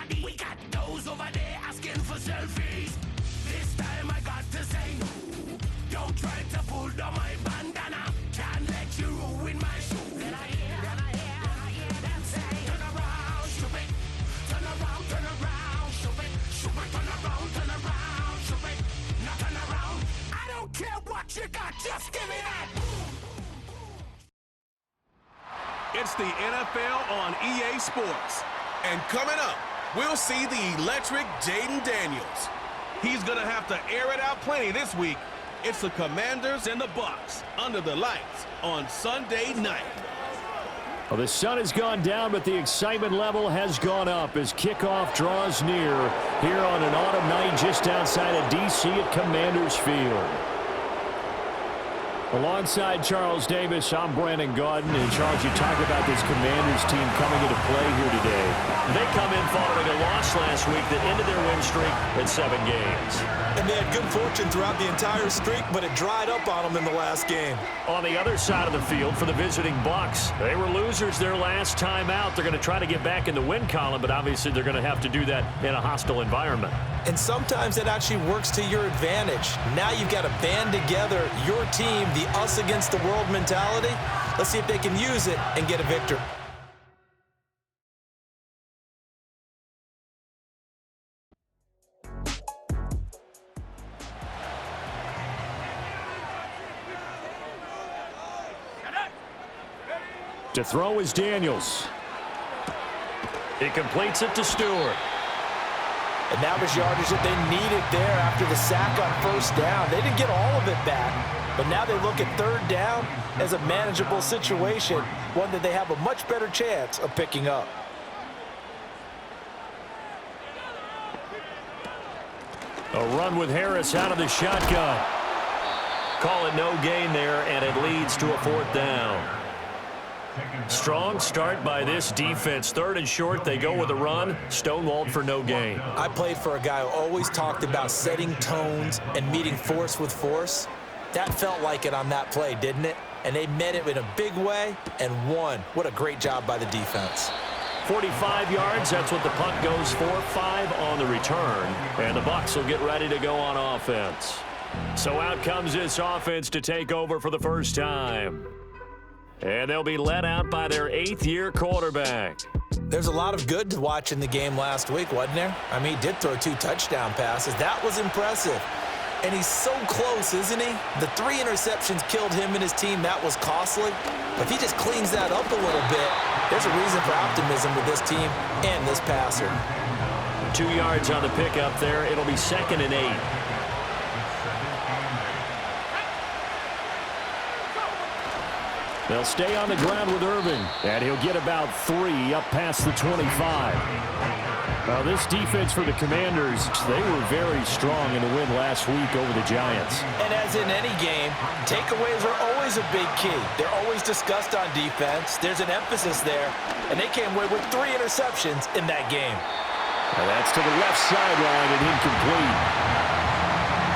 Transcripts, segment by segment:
body. We got those over there asking for selfies. This time I got to say no. Don't try to pull down my bandana. Can't let you ruin my show. Then I hear them say, turn around, stupid. Turn around, stupid. Stupid, turn around, stupid. Now turn around. I don't care what you got, just give me that. It's the NFL on EA Sports. And coming up, we'll see the electric Jaden Daniels. He's going to have to air it out plenty this week. It's the Commanders and the Bucs under the lights on Sunday night. Well, the sun has gone down, but the excitement level has gone up as kickoff draws near here on an autumn night just outside of D.C. at Commanders Field. Alongside Charles Davis, I'm Brandon Gaudin. And Charles, you talk about this Commanders team coming into play here today. They come in following a loss last week that ended their win streak at 7 games. And they had good fortune throughout the entire streak, but it dried up on them in the last game. On the other side of the field for the visiting Bucs, they were losers their last time out. They're going to try to get back in the win column, but obviously they're going to have to do that in a hostile environment. And sometimes it actually works to your advantage. Now you've got to band together your team, the us against the world mentality. Let's see if they can use it and get a victory. To throw is Daniels. He completes it to Stewart. And that was yardage that they needed there after the sack on first down. They didn't get all of it back, but now they look at third down as a manageable situation, one that they have a much better chance of picking up. A run with Harris out of the shotgun. Call it no gain there, and it leads to a 4th down. Strong start by this defense. 3rd and short, they go with a run. Stonewalled for no gain. I played for a guy who always talked about setting tones and meeting force with force. That felt like it on that play, didn't it? And they met it in a big way and won. What a great job by the defense. 45 yards, that's what the punt goes for. 5 on the return. And the Bucs will get ready to go on offense. So out comes this offense to take over for the first time. And they'll be led out by their 8th-year quarterback. There's a lot of good to watch in the game last week, wasn't there? I mean, he did throw 2 touchdown passes. That was impressive. And he's so close, isn't he? The 3 interceptions killed him and his team. That was costly. But if he just cleans that up a little bit, there's a reason for optimism with this team and this passer. 2 yards on the pickup there. It'll be 2nd and 8. They'll stay on the ground with Irving, and he'll get about 3 up past the 25. Now, this defense for the Commanders, they were very strong in the win last week over the Giants. And as in any game, takeaways are always a big key. They're always discussed on defense. There's an emphasis there, and they came away with 3 interceptions in that game. Now that's to the left sideline and incomplete.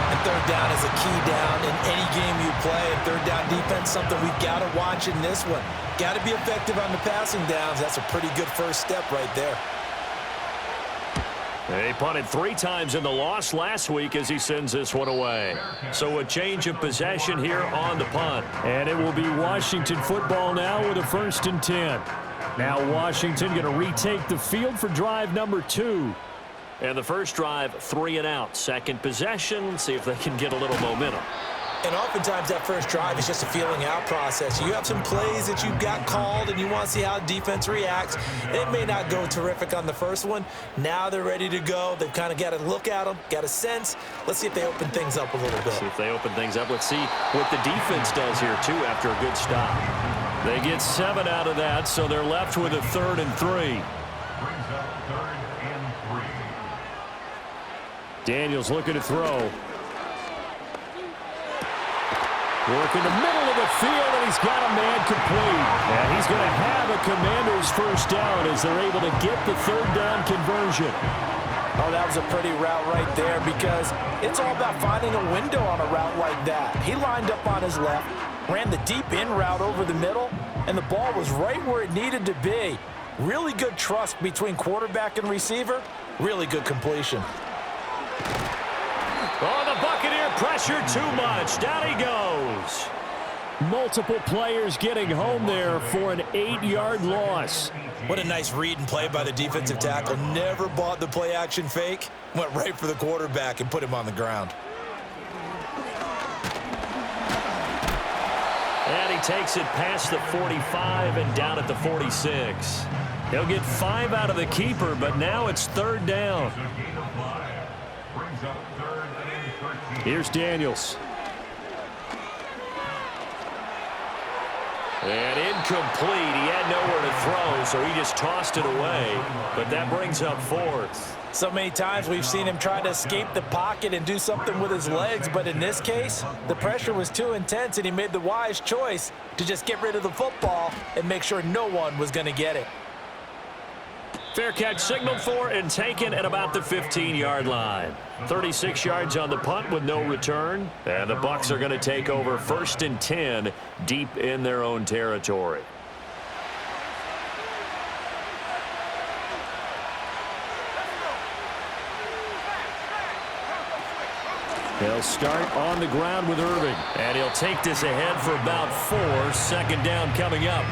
And third down is a key down in any game you play. And third down defense, something we've got to watch in this one. Got to be effective on the passing downs. That's a pretty good first step right there. They punted 3 times in the loss last week as he sends this one away. So a change of possession here on the punt. And it will be Washington football now with a 1st and 10. Now Washington going to retake the field for drive number 2. And the first drive, 3 and out. 2nd possession, see if they can get a little momentum. And oftentimes that first drive is just a feeling out process. You have some plays that you've got called and you want to see how defense reacts. It may not go terrific on the first one. Now they're ready to go. They've kind of got to look at them, got a sense. Let's see if they open things up a little bit. See if they open things up. Let's see what the defense does here, too, after a good stop. They get 7 out of that, so they're left with a 3rd and 3. Daniels looking to throw. Working the middle of the field, and he's got a man complete. And he's going to have a Commanders first down as they're able to get the 3rd down conversion. Oh, that was a pretty route right there because it's all about finding a window on a route like that. He lined up on his left, ran the deep in route over the middle, and the ball was right where it needed to be. Really good trust between quarterback and receiver. Really good completion. Oh, the Buccaneer pressure too much. Down he goes. Multiple players getting home there for an 8-yard loss. What a nice read and play by the defensive tackle. Never bought the play-action fake. Went right for the quarterback and put him on the ground. And he takes it past the 45 and down at the 46. He'll get 5 out of the keeper, but now it's 3rd down. Here's Daniels. And incomplete. He had nowhere to throw, so he just tossed it away. But that brings up 4th. So many times we've seen him try to escape the pocket and do something with his legs, but in this case, the pressure was too intense and he made the wise choice to just get rid of the football and make sure no one was going to get it. Fair catch signaled for and taken at about the 15-yard line. 36 yards on the punt with no return. And the Bucs are going to take over 1st and 10 deep in their own territory. They'll start on the ground with Irving. And he'll take this ahead for about 4. 2nd down coming up.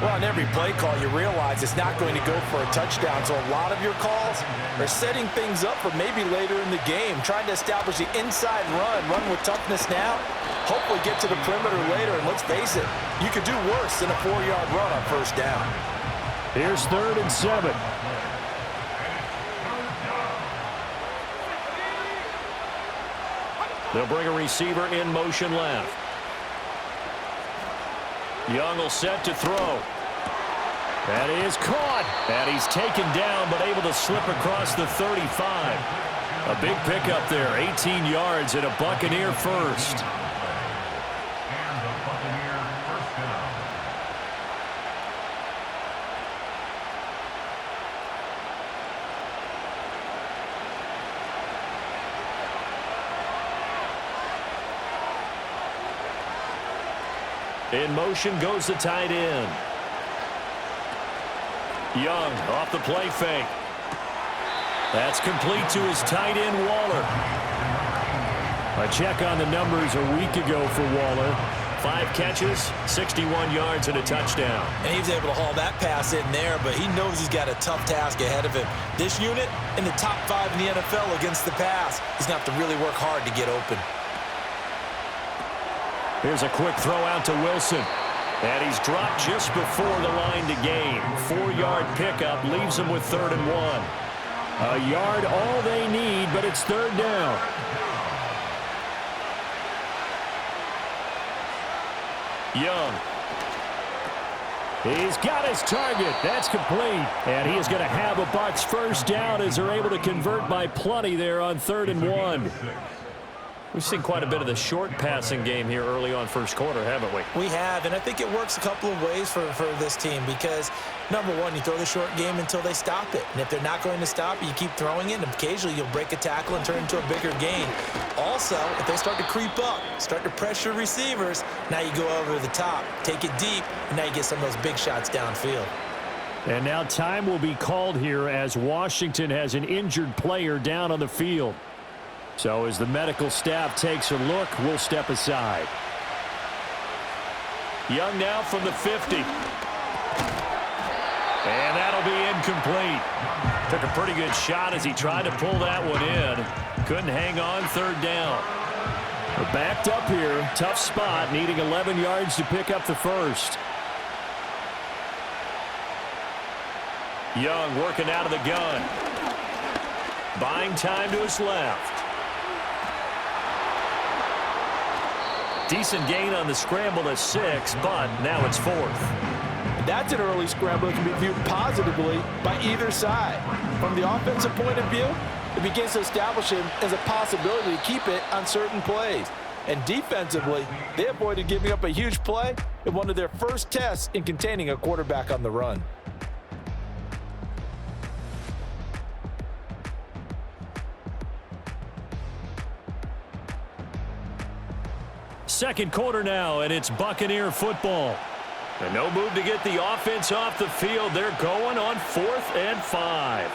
Well, on every play call, you realize it's not going to go for a touchdown, so a lot of your calls are setting things up for maybe later in the game, trying to establish the inside run with toughness now, hopefully get to the perimeter later, and let's face it, you could do worse than a 4-yard run on 1st down. Here's 3rd and 7. They'll bring a receiver in motion left. Young will set to throw. That is caught. And he's taken down, but able to slip across the 35. A big pickup there, 18 yards and a Buccaneer first. In motion goes the tight end. Young off the play fake. That's complete to his tight end, Waller. A check on the numbers a week ago for Waller. 5 catches, 61 yards, and a touchdown. And he was able to haul that pass in there, but he knows he's got a tough task ahead of him. This unit in the top 5 in the NFL against the pass. He's going to have to really work hard to get open. Here's a quick throw out to Wilson. And he's dropped just before the line to gain. 4-yard pickup leaves him with 3rd and 1. A yard all they need, but it's 3rd down. Young. He's got his target. That's complete. And he is going to have a Bucs 1st down as they're able to convert by plenty there on 3rd and 1. We've seen quite a bit of the short passing game here early on 1st quarter, haven't we? We have, and I think it works a couple of ways for this team because, number one, you throw the short game until they stop it. And if they're not going to stop it, you keep throwing it, and occasionally you'll break a tackle and turn it into a bigger gain. Also, if they start to creep up, start to pressure receivers, now you go over the top, take it deep, and now you get some of those big shots downfield. And now time will be called here as Washington has an injured player down on the field. So as the medical staff takes a look, we'll step aside. Young now from the 50. And that'll be incomplete. Took a pretty good shot as he tried to pull that one in. Couldn't hang on, 3rd down. We're backed up here. Tough spot, needing 11 yards to pick up the 1st. Young working out of the gun. Buying time to his left. Decent gain on the scramble to 6, but now it's 4th. That's an early scramble that can be viewed positively by either side. From the offensive point of view, it begins to establish him as a possibility to keep it on certain plays. And defensively, they avoided giving up a huge play in one of their first tests in containing a quarterback on the run. Second quarter now, and it's Buccaneer football. And no move to get the offense off the field. They're going on 4th and 5.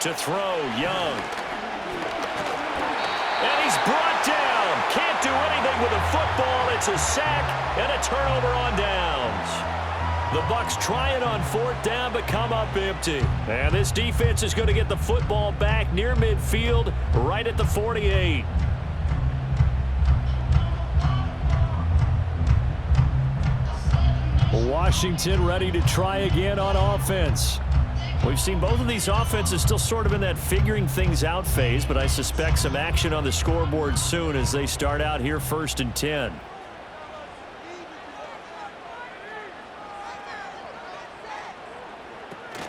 To throw, Young. And he's brought down. Can't do anything with a football. It's a sack and a turnover on downs. The Bucs try it on 4th down, but come up empty. And this defense is going to get the football back near midfield, right at the 48. Washington ready to try again on offense. We've seen both of these offenses still sort of in that figuring things out phase, but I suspect some action on the scoreboard soon as they start out here 1st and 10.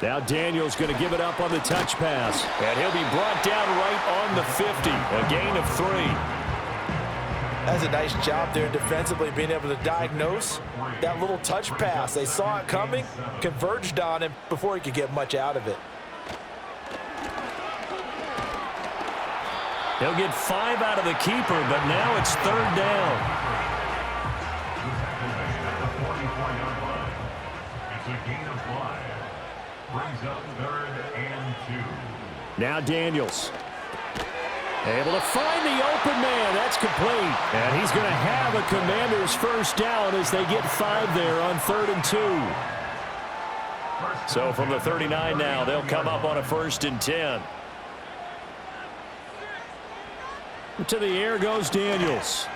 Now Daniels going to give it up on the touch pass. And he'll be brought down right on the 50. A gain of 3. That's a nice job there defensively, being able to diagnose that little touch pass. They saw it coming, converged on him before he could get much out of it. He'll get 5 out of the keeper, but now it's 3rd down. It's a gain of 5. Brings up 3rd and 2. Now Daniels. Able to find the open man. That's complete. And he's going to have a Commanders 1st down as they get 5 there on 3rd and 2. So from the 39 now, they'll come up on a 1st and 10. To the air goes Daniels.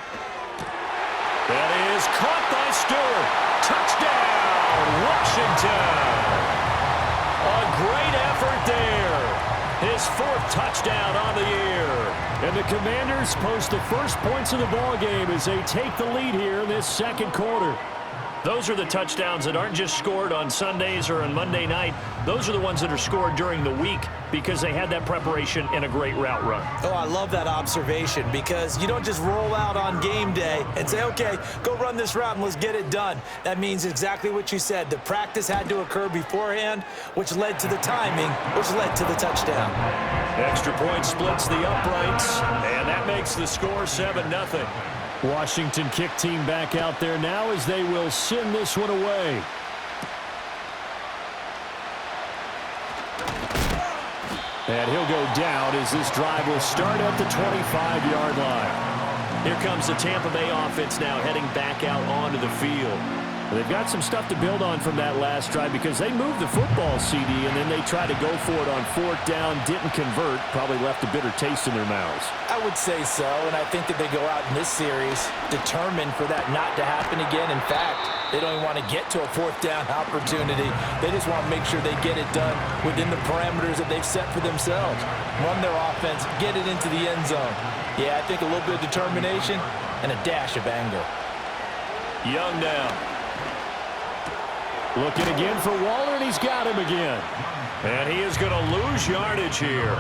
That is caught by Stewart. Touchdown, Washington. A great effort there. His 4th touchdown on the year. And the Commanders post the first points of the ball game as they take the lead here in this 2nd quarter. Those are the touchdowns that aren't just scored on Sundays or on Monday night. Those are the ones that are scored during the week because they had that preparation and a great route run. Oh, I love that observation because you don't just roll out on game day and say, okay, go run this route and let's get it done. That means exactly what you said. The practice had to occur beforehand, which led to the timing, which led to the touchdown. Extra point splits the uprights, and that makes the score 7-0. Washington kick team back out there now as they will send this one away. And he'll go down as this drive will start at the 25-yard line. Here comes the Tampa Bay offense now heading back out onto the field. They've got some stuff to build on from that last drive because they moved the football, CD, and then they tried to go for it on 4th down, didn't convert, probably left a bitter taste in their mouths. I would say so, and I think that they go out in this series determined for that not to happen again. In fact, they don't even want to get to a 4th down opportunity. They just want to make sure they get it done within the parameters that they've set for themselves. Run their offense, get it into the end zone. Yeah, I think a little bit of determination and a dash of anger. Young now. Looking again for Waller, and he's got him again. And he is going to lose yardage here.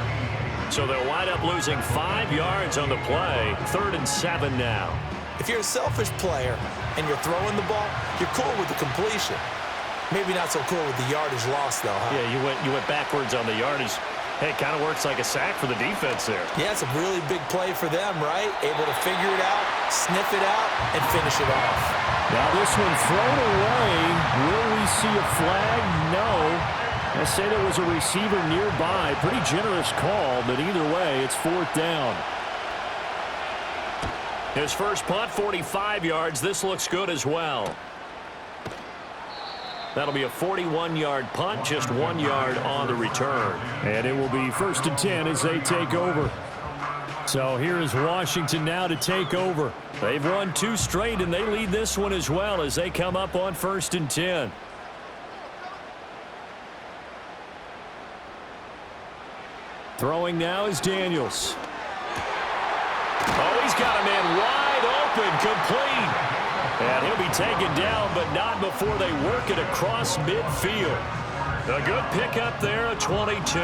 So they'll wind up losing 5 yards on the play. 3rd and 7 now. If you're a selfish player and you're throwing the ball, you're cool with the completion. Maybe not so cool with the yardage loss, though, huh? Yeah, you went backwards on the yardage. Hey, it kind of works like a sack for the defense there. Yeah, it's a really big play for them, right? Able to figure it out, sniff it out, and finish it off. Now this one thrown away. Will we see a flag? No. I say there was a receiver nearby. Pretty generous call, but either way, it's 4th down. His first punt, 45 yards. This looks good as well. That'll be a 41-yard punt, just 1 yard on the return. And it will be 1st and 10 as they take over. So here is Washington now to take over. They've won 2 straight, and they lead this one as well as they come up on 1st and 10. Throwing now is Daniels. Oh, he's got a man wide open, complete. And he'll be taken down, but not before they work it across midfield. A good pickup there at 22.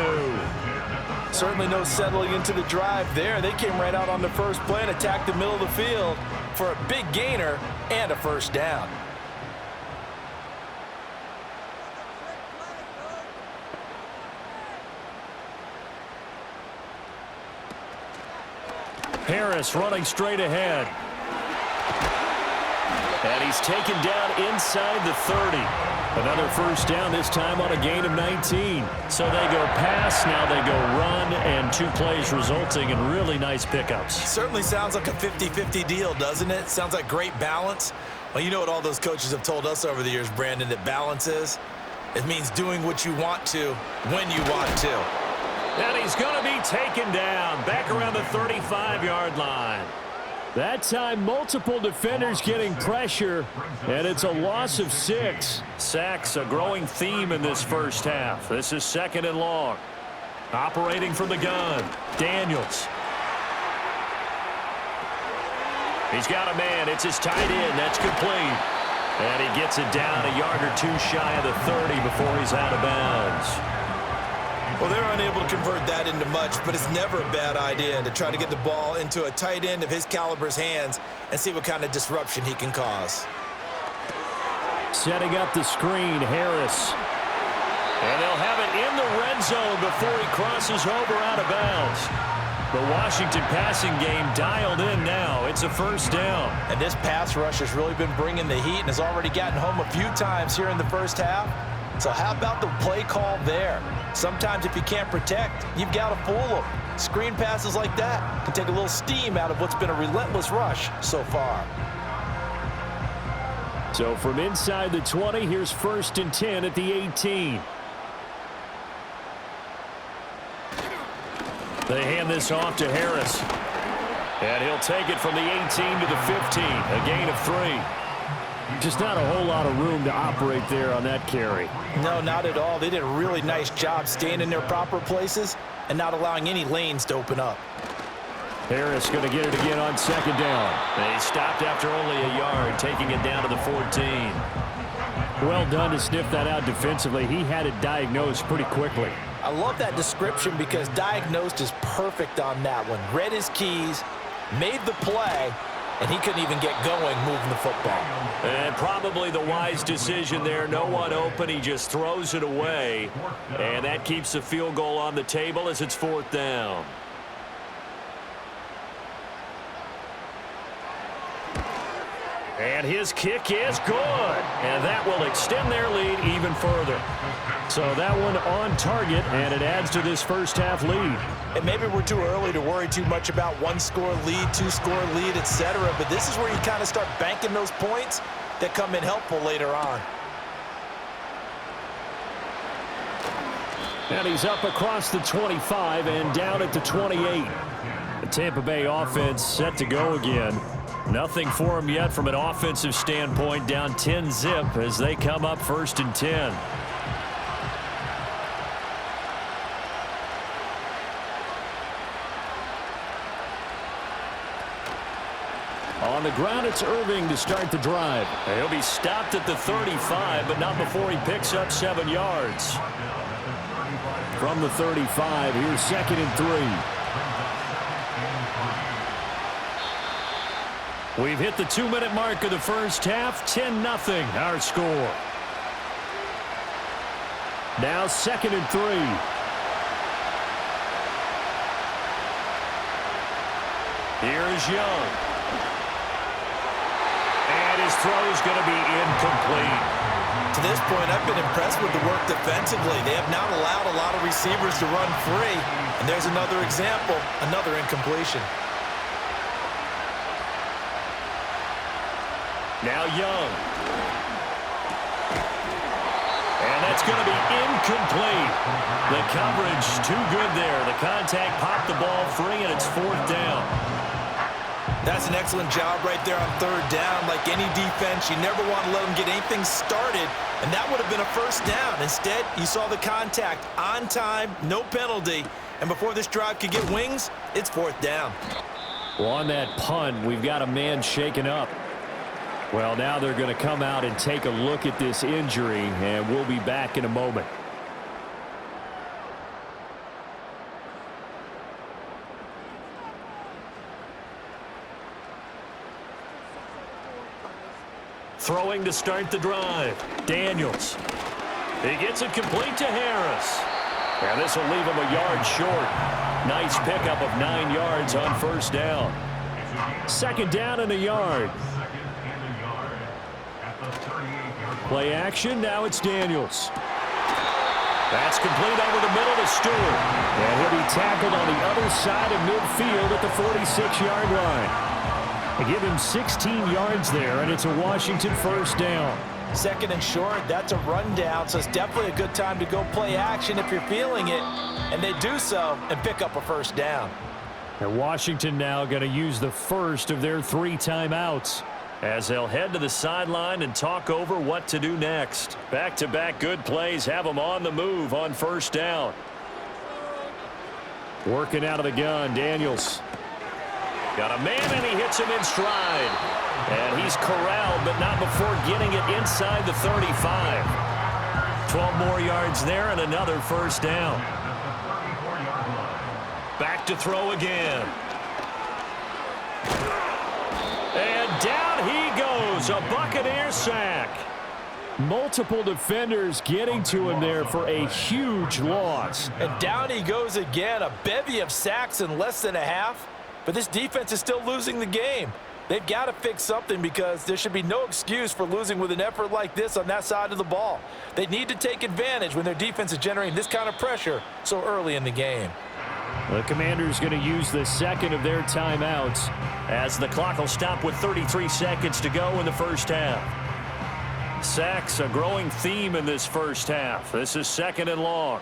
Certainly no settling into the drive there. They came right out on the first play and attacked the middle of the field for a big gainer and a 1st down. Harris running straight ahead. And he's taken down inside the 30. Another first down, this time on a gain of 19. So they go pass, now they go run, and 2 plays resulting in really nice pickups. Certainly sounds like a 50-50 deal, doesn't it? Sounds like great balance. Well, you know what all those coaches have told us over the years, Brandon, that balance is? It means doing what you want to, when you want to. And he's going to be taken down, back around the 35-yard line. That time, multiple defenders getting pressure, and it's a loss of 6. Sacks, a growing theme in this first half. This is 2nd and long. Operating from the gun, Daniels. He's got a man. It's his tight end. That's complete. And he gets it down a yard or 2 shy of the 30 before he's out of bounds. Well, they're unable to convert that into much, but it's never a bad idea to try to get the ball into a tight end of his caliber's hands and see what kind of disruption he can cause. Setting up the screen, Harris. And they'll have it in the red zone before he crosses over out of bounds. The Washington passing game dialed in now. It's a first down. And this pass rush has really been bringing the heat and has already gotten home a few times here in the first half. So how about the play call there? Sometimes if you can't protect, you've got to fool them. Screen passes like that can take a little steam out of what's been a relentless rush so far. So from inside the 20, here's 1st and 10 at the 18. They hand this off to Harris. And he'll take it from the 18 to the 15, a gain of 3. Just not a whole lot of room to operate there on that carry. No, not at all. They did a really nice job staying in their proper places and not allowing any lanes to open up. Harris going to get it again on 2nd down. They stopped after only a yard, taking it down to the 14. Well done to sniff that out defensively. He had it diagnosed pretty quickly. I love that description because diagnosed is perfect on that one. Read his keys, made the play, and he couldn't even get going moving the football. And probably the wise decision there. No one open. He just throws it away. And that keeps the field goal on the table as it's 4th down. And his kick is good. And that will extend their lead even further. So that one on target, and it adds to this first half lead. And maybe we're too early to worry too much about 1-score lead, 2-score lead, etc. But this is where you kind of start banking those points that come in helpful later on. And he's up across the 25 and down at the 28. The Tampa Bay offense set to go again. Nothing for them yet from an offensive standpoint, down 10-zip as they come up 1st and 10. On the ground, it's Irving to start the drive. He'll be stopped at the 35, but not before he picks up 7 yards. From the 35, here's 2nd and 3. We've hit the 2-minute mark of the first half. 10-0 our score. Now 2nd and 3. Here's Young. And his throw is going to be incomplete. To this point, I've been impressed with the work defensively. They have not allowed a lot of receivers to run free. And there's another example, another incompletion. Now Young. And that's going to be incomplete. The coverage too good there. The contact popped the ball free, and it's 4th down. That's an excellent job right there on 3rd down. Like any defense, you never want to let them get anything started, and that would have been a first down. Instead, you saw the contact on time, no penalty, and before this drive could get wings, it's 4th down. Well, on that punt, we've got a man shaken up. Well, now they're going to come out and take a look at this injury, and we'll be back in a moment. Throwing to start the drive. Daniels. He gets it complete to Harris. And this will leave him a yard short. Nice pickup of 9 yards on 1st down. 2nd down and a yard. Play action, now it's Daniels. That's complete over the middle to Stewart. And he'll be tackled on the other side of midfield at the 46-yard line. They give him 16 yards there, and it's a Washington first down. Second and short, that's a rundown, so it's definitely a good time to go play action if you're feeling it. And they do so and pick up a first down. And Washington now going to use the first of their 3 timeouts, as they'll head to the sideline and talk over what to do next. Back-to-back good plays have them on the move on first down. Working out of the gun, Daniels. Got a man, and he hits him in stride. And he's corralled, but not before getting it inside the 35. 12 more yards there and another first down. Back to throw again. And down he goes, a Buccaneer sack. Multiple defenders getting to him there for a huge loss. And down he goes again, a bevy of sacks in less than a half. But this defense is still losing the game. They've got to fix something because there should be no excuse for losing with an effort like this on that side of the ball. They need to take advantage when their defense is generating this kind of pressure so early in the game. The Commanders going to use the second of their timeouts, as the clock will stop with 33 seconds to go in the first half. Sacks, a growing theme in this first half. This is second and long.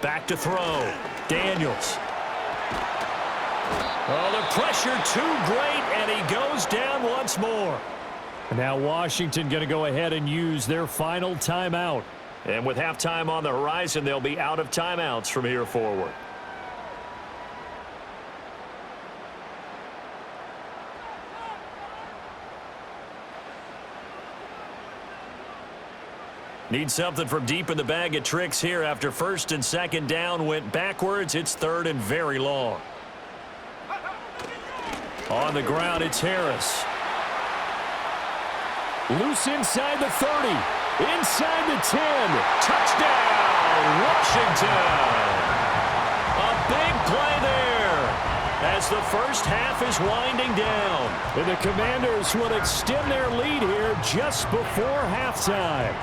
Back to throw. Daniels. Oh, the pressure too great, and he goes down once more. And now Washington going to go ahead and use their final timeout. And with halftime on the horizon, they'll be out of timeouts from here forward. Need something from deep in the bag of tricks here after first and second down went backwards. It's third and very long. On the ground, it's Harris. Loose inside the 30. Inside the 10. Touchdown, Washington. A big play there as the first half is winding down. And the Commanders will extend their lead here just before halftime.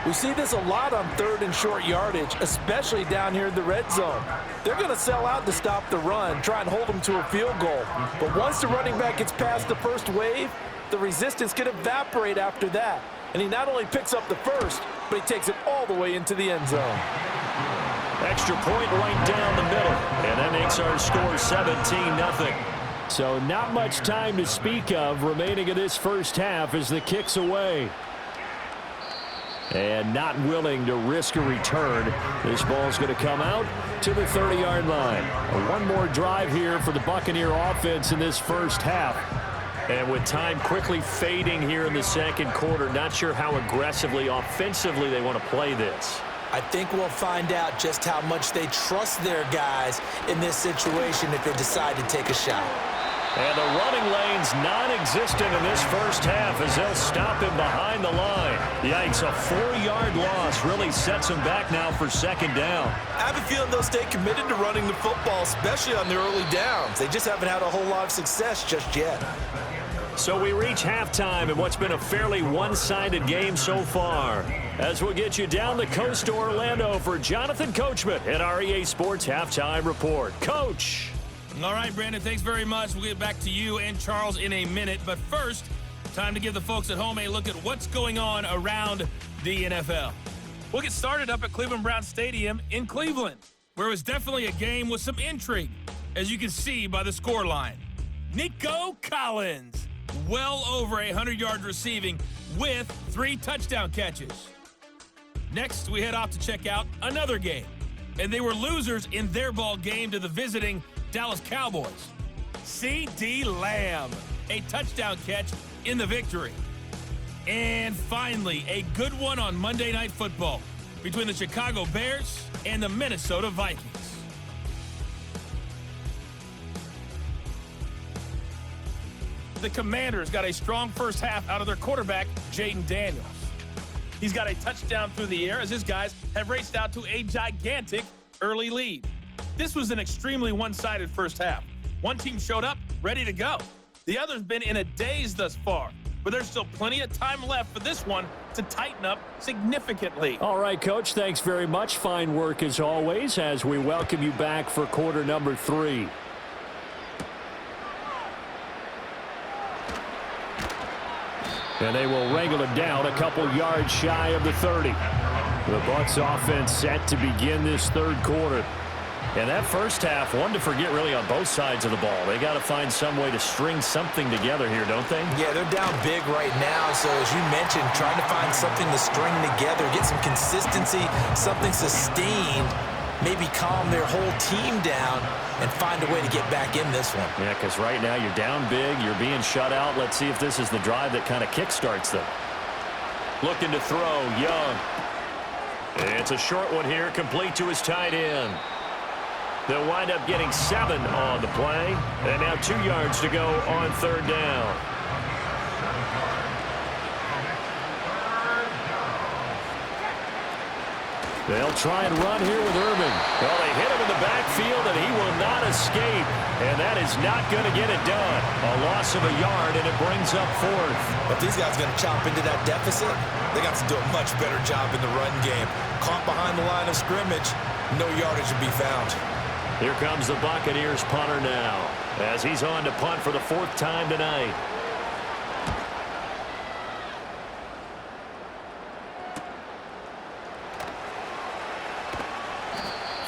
We see this a lot on third and short yardage, especially down here in the red zone. They're going to sell out to stop the run, try and hold them to a field goal. But once the running back gets past the first wave, the resistance can evaporate after that. And he not only picks up the first, but he takes it all the way into the end zone. Extra point right down the middle. And that makes our score 17-0. So not much time to speak of remaining in this first half as the kick's away. And not willing to risk a return. This ball's going to come out to the 30-yard line. One more drive here for the Buccaneer offense in this first half. And with time quickly fading here in the second quarter, not sure how aggressively, offensively they want to play this. I think we'll find out just how much they trust their guys in this situation if they decide to take a shot. And the running lane's non-existent in this first half as they'll stop him behind the line. Yikes, a 4-yard loss really sets him back now for second down. I have a feeling they'll stay committed to running the football, especially on the early downs. They just haven't had a whole lot of success just yet. So we reach halftime in what's been a fairly one-sided game so far. As we'll get you down the coast to Orlando for Jonathan Coachman at our EA Sports Halftime Report. Coach. All right, Brandon, thanks very much. We'll get back to you and Charles in a minute. But first, time to give the folks at home a look at what's going on around the NFL. We'll get started up at Cleveland Browns Stadium in Cleveland, where it was definitely a game with some intrigue, as you can see by the scoreline. Nico Collins, well over 100 yards receiving with 3 touchdown catches. Next, we head off to check out another game, and they were losers in their ball game to the visiting Dallas Cowboys. C.D. Lamb, a touchdown catch in the victory. And finally, a good one on Monday Night Football between the Chicago Bears and the Minnesota Vikings. The Commanders got a strong first half out of their quarterback, Jaden Daniels. He's got a touchdown through the air as his guys have raced out to a gigantic early lead. This was an extremely one-sided first half. One team showed up ready to go. The other's been in a daze thus far, but there's still plenty of time left for this one to tighten up significantly. All right, Coach, thanks very much. Fine work as always as we welcome you back for quarter number 3. And they will wrangle it down a couple yards shy of the 30. The Bucs offense set to begin this third quarter. And that first half, one to forget really on both sides of the ball. They got to find some way to string something together here, don't they? Yeah, they're down big right now. So as you mentioned, trying to find something to string together, get some consistency, something sustained, maybe calm their whole team down and find a way to get back in this one. Yeah, because right now you're down big, you're being shut out. Let's see if this is the drive that kind of kickstarts them. Looking to throw, Young. It's a short one here, complete to his tight end. They'll wind up getting 7 on the play. And now 2 yards to go on third down. They'll try and run here with Irving. Well, they hit him in the backfield, and he will not escape. And that is not going to get it done. A loss of a yard, and it brings up 4th. If these guys are going to chop into that deficit, they got to do a much better job in the run game. Caught behind the line of scrimmage, no yardage to be found. Here comes the Buccaneers punter now, as he's on to punt for the 4th time tonight.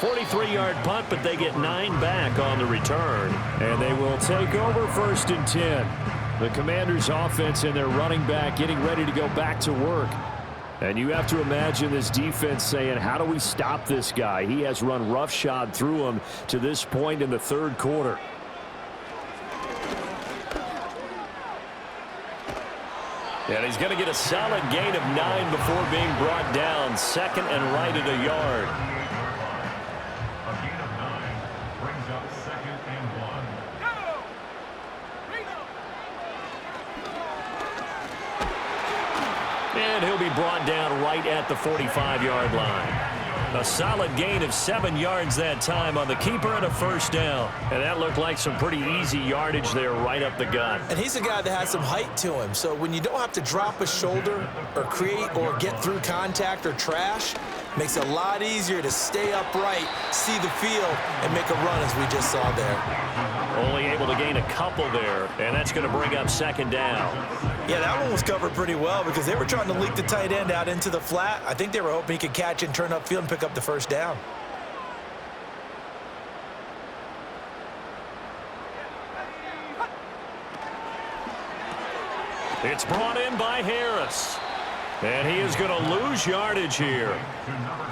"43-yard punt, but they get 9 back on the return. And they will take over 1st and 10. The Commanders' offense and their running back getting ready to go back to work. And you have to imagine this defense saying, how do we stop this guy? He has run roughshod through him to this point in the third quarter. And he's going to get a solid gain of 9 before being brought down. 2nd and right at a yard. A gain of 9 brings up 2nd and 1. And he'll be brought down right at the 45-yard line. A solid gain of 7 yards that time on the keeper and a 1st down. And that looked like some pretty easy yardage there right up the gut. And he's a guy that has some height to him. So when you don't have to drop a shoulder or create or get through contact or trash, makes it a lot easier to stay upright, see the field, and make a run as we just saw there. Only able to gain a couple there, and that's going to bring up 2nd down. Yeah, that one was covered pretty well because they were trying to leak the tight end out into the flat. I think they were hoping he could catch and turn upfield and pick up the 1st down. It's brought in by Harris. And he is going to lose yardage here.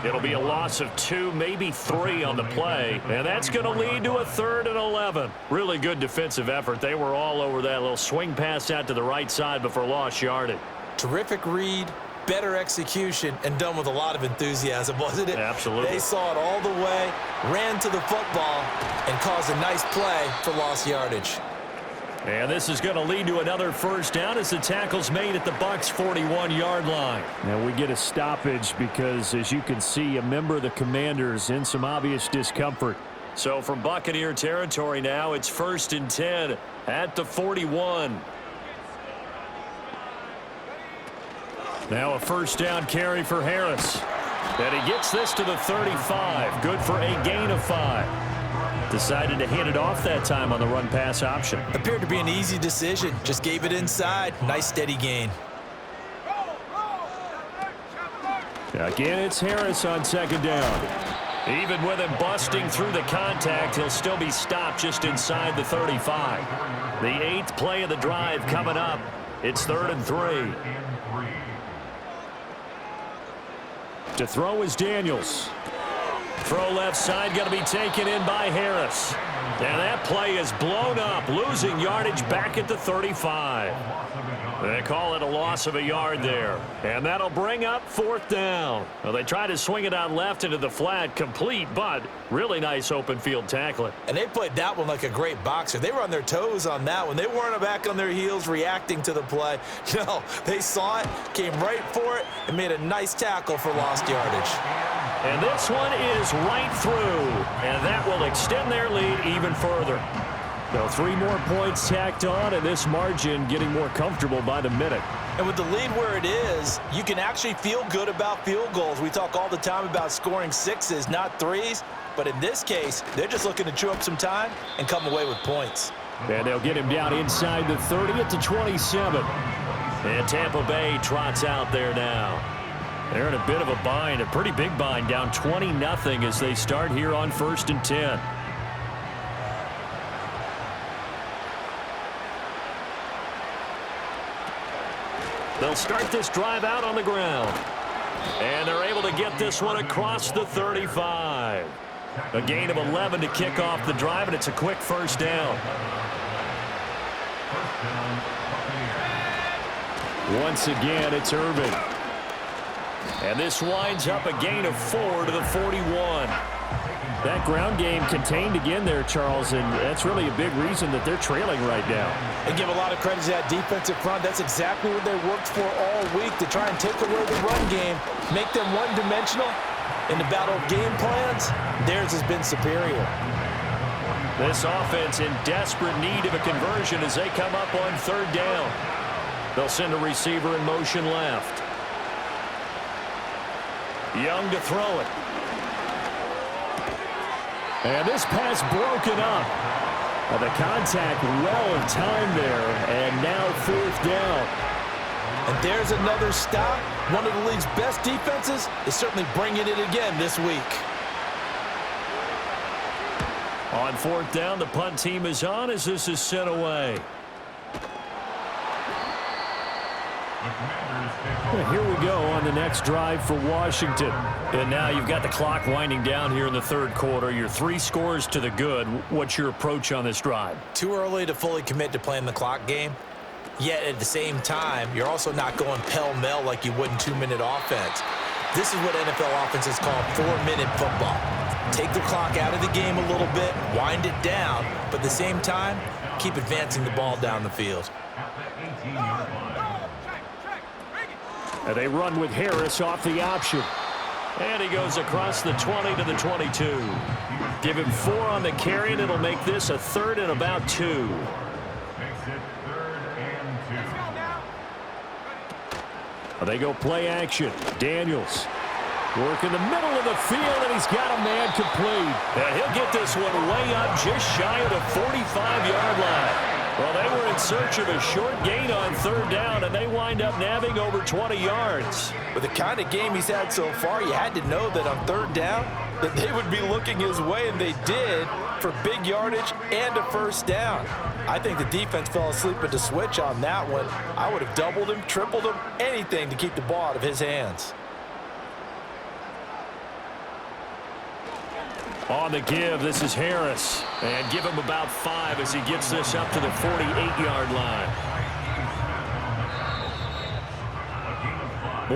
It'll be a loss of 2, maybe 3 on the play. And that's going to lead to a 3rd and 11. Really good defensive effort. They were all over that little swing pass out to the right side before lost yardage. Terrific read, better execution, and done with a lot of enthusiasm, wasn't it? Absolutely. They saw it all the way, ran to the football, and caused a nice play for lost yardage. And this is going to lead to another 1st down as the tackle's made at the Bucs' 41-yard line. And we get a stoppage because, as you can see, a member of the Commanders in some obvious discomfort. So from Buccaneer territory now, it's 1st and 10 at the 41. Now a 1st down carry for Harris. And he gets this to the 35. Good for a gain of 5. Decided to hand it off that time on the run-pass option. Appeared to be an easy decision. Just gave it inside. Nice steady gain. Again, it's Harris on 2nd down. Even with him busting through the contact, he'll still be stopped just inside the 35. The 8th play of the drive coming up. It's 3rd and 3. To throw is Daniels. Throw left side, going to be taken in by Harris. And that play is blown up, losing yardage back at the 35. They call it a loss of a yard there. And that'll bring up 4th down. Well, they try to swing it out left into the flat, complete, but really nice open field tackling. And they played that one like a great boxer. They were on their toes on that one. They weren't back on their heels reacting to the play. No, they saw it, came right for it, and made a nice tackle for lost yardage. And this one is right through, and that will extend their lead even further. So 3 more points tacked on, and this margin getting more comfortable by the minute. And with the lead where it is, you can actually feel good about field goals. We talk all the time about scoring 6s, not 3s. But in this case, they're just looking to chew up some time and come away with points. And they'll get him down inside the 30 at the 27. And Tampa Bay trots out there now. They're in a bit of a bind, a pretty big bind, down 20-0 as they start here on 1st and 10. They'll start this drive out on the ground. And they're able to get this one across the 35. A gain of 11 to kick off the drive, and it's a quick first down. Once again, it's Irvin. And this winds up a gain of 4 to the 41. That ground game contained again there, Charles, and that's really a big reason that they're trailing right now. They give a lot of credit to that defensive front. That's exactly what they worked for all week, to try and take away the run game, make them one-dimensional. In the battle of game plans, theirs has been superior. This offense in desperate need of a conversion as they come up on 3rd down. They'll send a receiver in motion left. Young to throw it. And this pass broken up. The contact well of time there, and now 4th down. And there's another stop. One of the league's best defenses is certainly bringing it again this week. On 4th down, the punt team is on as this is sent away. Well, here we go on the next drive for Washington. And now you've got the clock winding down here in the 3rd quarter. You're 3 scores to the good. What's your approach on this drive? Too early to fully commit to playing the clock game. Yet at the same time, you're also not going pell-mell like you would in 2-minute offense. This is what NFL offenses call 4-minute football. Take the clock out of the game a little bit, wind it down, but at the same time, keep advancing the ball down the field. And they run with Harris off the option. And he goes across the 20 to the 22. Give him 4 on the carry, and it'll make this a 3rd and about 2. They go play action. Daniels work in the middle of the field, and he's got a man complete. And he'll get this one way up just shy of the 45-yard line. Well, they were in search of a short gain on 3rd down, and they wind up nabbing over 20 yards. With the kind of game he's had so far, you had to know that on 3rd down that they would be looking his way, and they did, for big yardage and a 1st down. I think the defense fell asleep at the switch on that one. I would have doubled him, tripled him, anything to keep the ball out of his hands. On the give, this is Harris. And give him about 5 as he gets this up to the 48-yard line.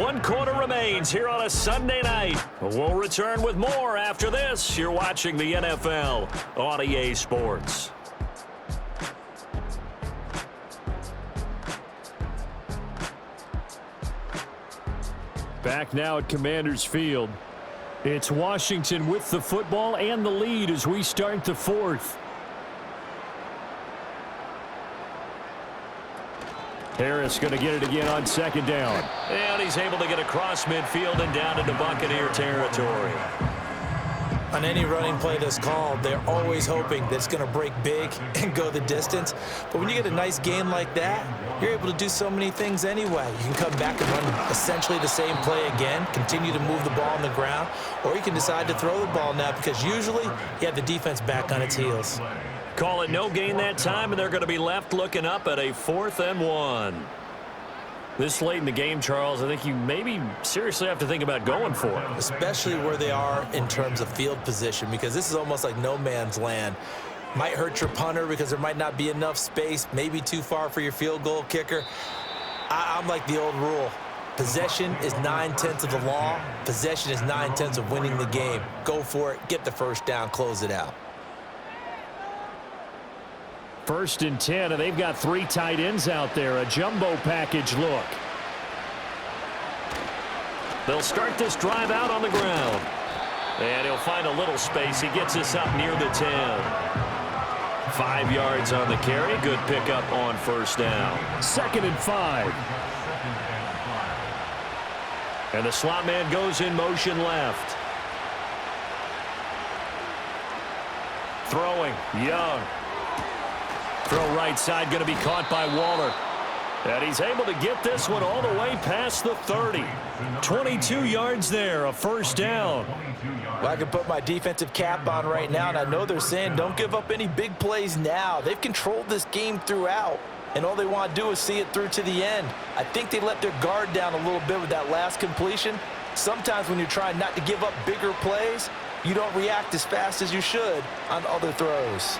1 quarter remains here on a Sunday night. We'll return with more after this. You're watching the NFL on EA Sports. Back now at Commanders Field. It's Washington with the football and the lead as we start the 4th. Harris going to get it again on 2nd down. And he's able to get across midfield and down into Buccaneer territory. On any running play that's called, they're always hoping that it's going to break big and go the distance. But when you get a nice gain like that, you're able to do so many things anyway. You can come back and run essentially the same play again, continue to move the ball on the ground, or you can decide to throw the ball now because usually you have the defense back on its heels. Call it no gain that time, and they're going to be left looking up at a 4th and 1. This late in the game, Charles, I think you maybe seriously have to think about going for it. Especially where they are in terms of field position, because this is almost like no man's land. Might hurt your punter because there might not be enough space, maybe too far for your field goal kicker. I'm like the old rule. Possession is 9/10 of the law. Possession is 9/10 of winning the game. Go for it, get the 1st down, close it out. 1st and 10, and they've got 3 tight ends out there. A jumbo package look. They'll start this drive out on the ground. And he'll find a little space. He gets us up near the 10. 5 yards on the carry. Good pickup on first down. 2nd and 5. And the slot man goes in motion left. Throwing, Young. Throw right side, going to be caught by Waller. And he's able to get this one all the way past the 30. 22 yards there, a first down. Well, I can put my defensive cap on right now, and I know they're saying don't give up any big plays now. They've controlled this game throughout, and all they want to do is see it through to the end. I think they let their guard down a little bit with that last completion. Sometimes when you're trying not to give up bigger plays, you don't react as fast as you should on other throws.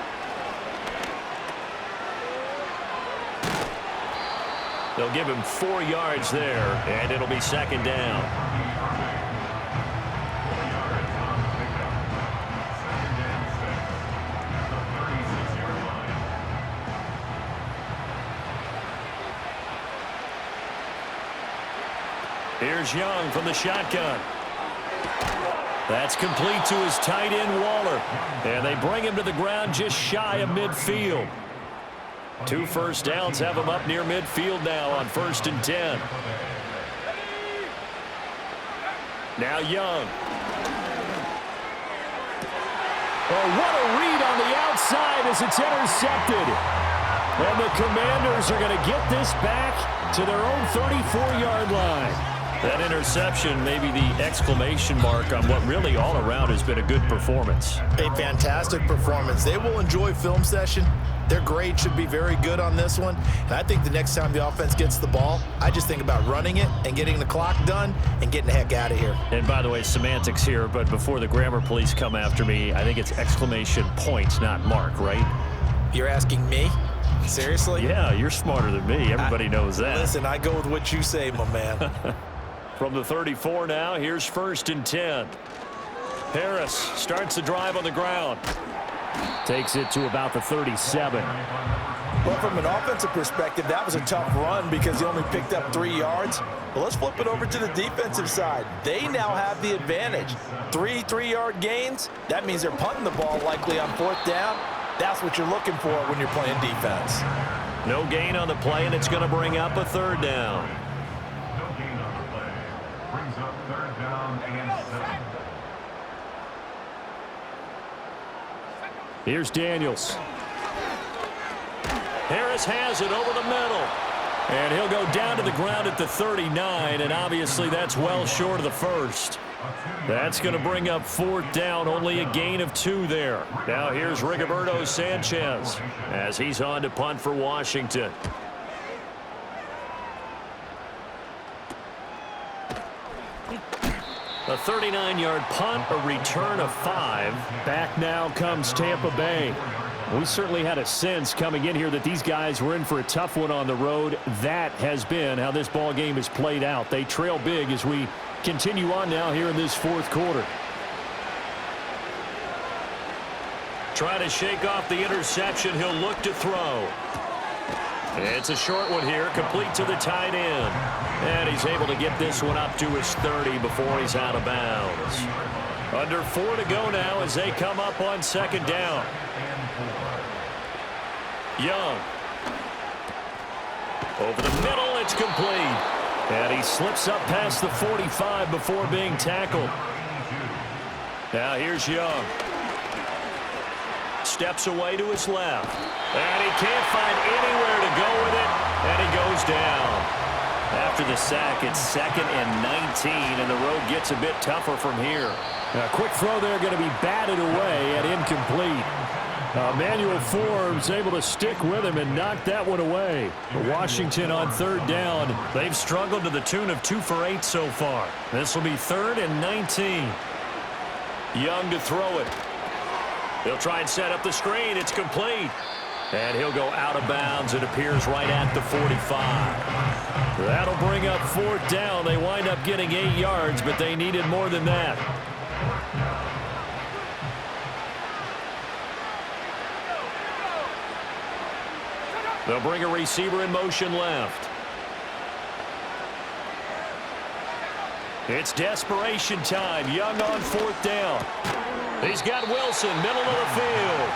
They'll give him 4 yards there, and it'll be 2nd down. Here's Young from the shotgun. That's complete to his tight end, Waller. And they bring him to the ground just shy of midfield. 2 first downs have him up near midfield now on 1st and 10. Now Young. Oh, what a read on the outside as it's intercepted. And the Commanders are going to get this back to their own 34-yard line. That interception may be the exclamation mark on what really all around has been a good performance. A fantastic performance. They will enjoy film session. Their grade should be very good on this one. And I think the next time the offense gets the ball, I just think about running it and getting the clock done and getting the heck out of here. And by the way, semantics here, but before the grammar police come after me, I think it's exclamation point, not mark, right? You're asking me? Seriously? Yeah, you're smarter than me. Everybody knows that. Listen, I go with what you say, my man. From the 34 now, here's 1st and 10. Harris starts the drive on the ground. Takes it to about the 37. Well, from an offensive perspective, that was a tough run because he only picked up 3 yards. But let's flip it over to the defensive side. They now have the advantage. 3 3-yard gains. That means they're punting the ball likely on 4th down. That's what you're looking for when you're playing defense. No gain on the play, and it's going to bring up a 3rd down. Brings up 3rd down and 7. Here's Daniels. Harris has it over the middle. And he'll go down to the ground at the 39, and obviously that's well short of the first. That's going to bring up 4th down, only a gain of 2 there. Now here's Rigoberto Sanchez as he's on to punt for Washington. A 39-yard punt, a return of 5. Back now comes Tampa Bay. We certainly had a sense coming in here that these guys were in for a tough one on the road. That has been how this ball game has played out. They trail big as we continue on now here in this 4th quarter. Trying to shake off the interception. He'll look to throw. It's a short one here, complete to the tight end. And he's able to get this one up to his 30 before he's out of bounds. Under 4 to go now as they come up on 2nd down. Young. Over the middle, it's complete. And he slips up past the 45 before being tackled. Now here's Young. Steps away to his left. And he can't find anywhere to go with it. And he goes down. After the sack, it's 2nd and 19, and the road gets a bit tougher from here. A quick throw there going to be batted away and incomplete. Manuel Forbes able to stick with him and knock that one away. Washington on 3rd down. They've struggled to the tune of 2 for 8 so far. This will be 3rd and 19. Young to throw it. He'll try and set up the screen. It's complete. And he'll go out of bounds. It appears right at the 45. That'll bring up 4th down. They wind up getting 8 yards, but they needed more than that. They'll bring a receiver in motion left. It's desperation time. Young on 4th down. He's got Wilson, middle of the field.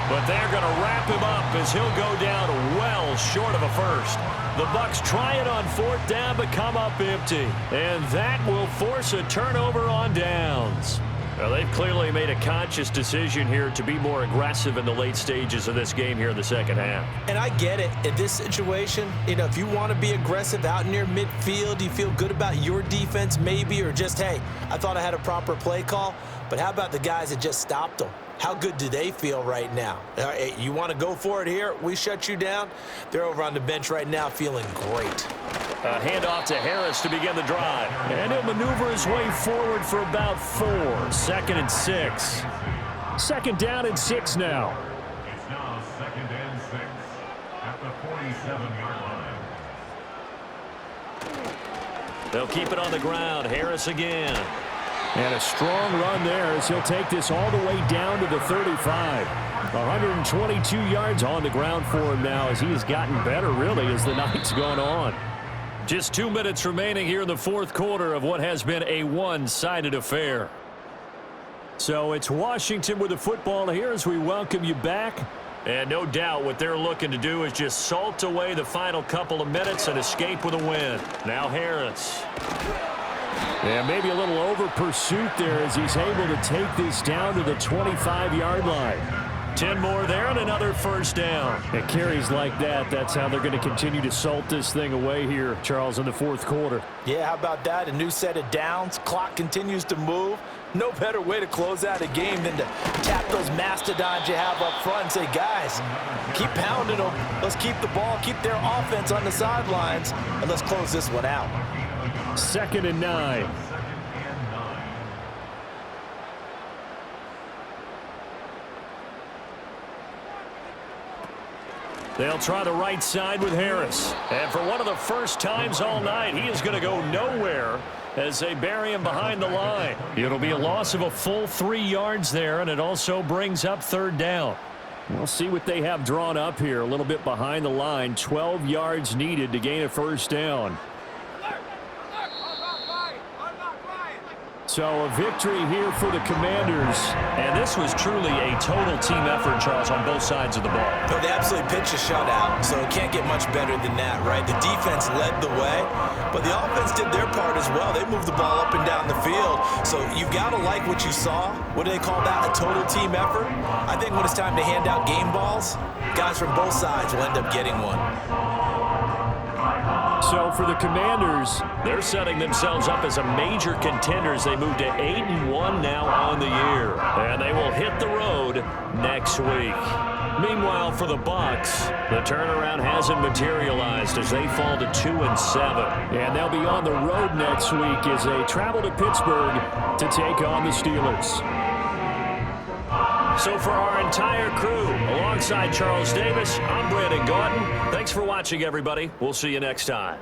But they're going to wrap him up as he'll go down well short of a first. The Bucs try it on 4th down but come up empty. And that will force a turnover on downs. Well, they've clearly made a conscious decision here to be more aggressive in the late stages of this game here in the second half. And I get it. In this situation, if you want to be aggressive out near midfield, you feel good about your defense maybe, or just, hey, I thought I had a proper play call. But how about the guys that just stopped them? How good do they feel right now? Hey, you want to go for it here? We shut you down? They're over on the bench right now feeling great. A handoff to Harris to begin the drive. And he'll maneuver his way forward for about 4. 2nd and 6. 2nd down and 6 now. It's now 2nd and 6 at the 47-yard line. They'll keep it on the ground. Harris again. And a strong run there as he'll take this all the way down to the 35. 122 yards on the ground for him now as he has gotten better, really, as the night's gone on. Just 2 minutes remaining here in the 4th quarter of what has been a one-sided affair. So it's Washington with the football here as we welcome you back. And no doubt what they're looking to do is just salt away the final couple of minutes and escape with a win. Now Harris. Yeah, maybe a little over pursuit there as he's able to take this down to the 25-yard line. 10 more there and another first down. It carries like that. That's how they're going to continue to salt this thing away here, Charles, in the 4th quarter. Yeah, how about that? A new set of downs. Clock continues to move. No better way to close out a game than to tap those mastodons you have up front and say, guys, keep pounding them. Let's keep the ball, keep their offense on the sidelines, and let's close this one out. 2nd and 9. They'll try the right side with Harris. And for one of the first times all night, he is going to go nowhere as they bury him behind the line. It'll be a loss of a full 3 yards there, and it also brings up 3rd down. We'll see what they have drawn up here. A little bit behind the line. 12 yards needed to gain a first down. So a victory here for the Commanders. And this was truly a total team effort, Charles, on both sides of the ball. No, they absolutely pitched a shutout, so it can't get much better than that, right? The defense led the way, but the offense did their part as well. They moved the ball up and down the field, so you've got to like what you saw. What do they call that? A total team effort? I think when it's time to hand out game balls, guys from both sides will end up getting one. So for the Commanders, they're setting themselves up as a major contender as they move to 8-1 now on the year. And they will hit the road next week. Meanwhile, for the Bucs, the turnaround hasn't materialized as they fall to 2-7. And they'll be on the road next week as they travel to Pittsburgh to take on the Steelers. So for our entire crew, alongside Charles Davis, I'm Brandon Gaudin. Thanks for watching, everybody. We'll see you next time.